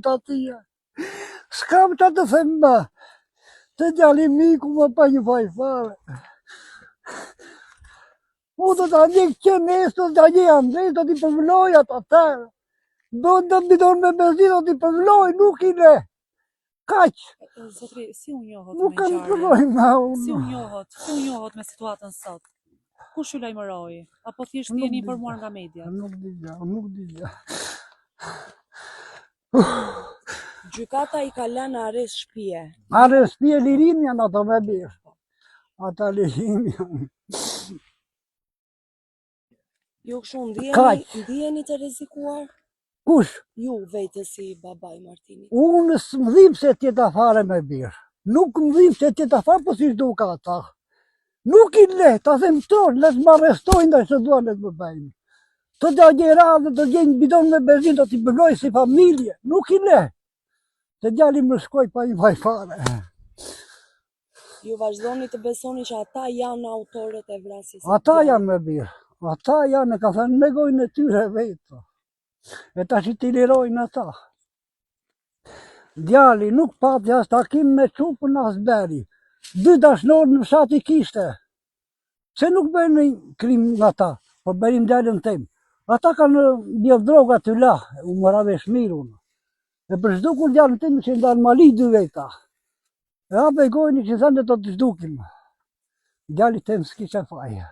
atia. S'kam që të them më, të djali miku më pa një faj fare. U do t'a një kënes, do t'a një Andrej, do t'i përvloj atë atërë. Do të bidon me benzin, do t'i përvloj, nuk i le. Kaq. Zotri, si u njohët nuk me kam ngjarjen? përvloj ma unë. Si u njohët me situatën sot? Kush ju lajmëroi? Apo thjesht jeni informuar nga media? Nuk di. Gjykata i ka lënë arrest shtëpie. Arrest shtëpie lirim janë ato me birë. Ata lirim janë. Ju kështu ndiheni të rrezikuar? Kush? Ju vetë si baba i Martinit. Unë s'më dhim se tjeta fare me birë. Nuk më dhim se tjeta fare, po si shduka ata. Nuk i le, ta them tonë, le të më arrestojnë dhe që duan le të më bëjnë. Të da gjera dhe të gjenjë bidon me benzin, do t'i bëlloj si familje. Nuk i le. Të djali më shkoj pa i fajfare. Ju vazhdoni të besoni që ata janë autorët e vrasjes? Ata janë me birë. Ata janë, ka thënë, me gojnë e tyre vetë. E ta që t'i lirojnë ata. Djali nuk pati as takim me qupën as beri. 2 dashnorë në fshat i kishte. Se nuk bërë një krim nga ta, po bërim djalën tem. Ata kanë bjell droga të la, u morave shmirë unë. E për shdukur djalën tim që ndanë Mali 2 veta. E ape gojnë që thënë të të shdukim. Djali tem s'ki që faje.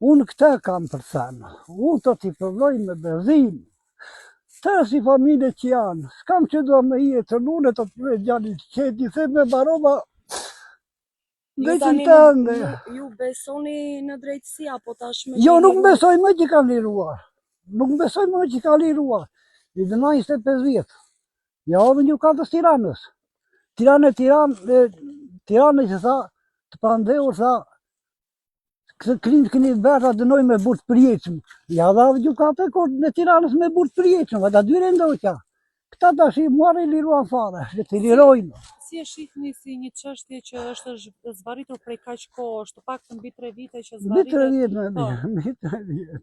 Unë këte kam për thënë. Unë të t'i përvoj me benzin. Të si familje që janë. S'kam që do me i e të nune të të djali që t'i them me barova. Ju besoni në drejtësi apo tashmë? Jo, nuk besoj më që ka liruar. Nuk besoj më që ka liruar. I dëna 25 vjetë. Ja odhën gjykatës Tiranës. Tiranë që tha, të pandehur tha, këni berta dënoj me burë të përjeqëm. Ja dha dhe gjukatë në Tiranës me burë të përjeqëm, vëta 2 rendoqa. Këta tash i muare i liruan fare, që t'i lirojnë. Si e shihni si një çështje që është zbaritur prej kaq kohësh, të paktën mbi 3 vite që zbaritet? Mbi 3 vjet.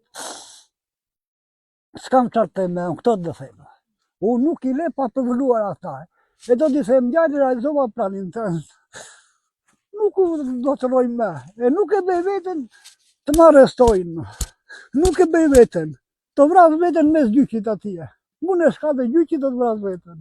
S'kam qartë të me, këto të thema. Unë nuk i le pa përvëlluar ata. E do t'i them djali realizova planin tënë. Nuk do të rojnë me. E nuk e bëj vetën të më arrestojnë. Nuk e bëj vetën. Të vrasë vetën mes gjyqit atje. Unë e shka dhe gjyqit do të vrasë vetën.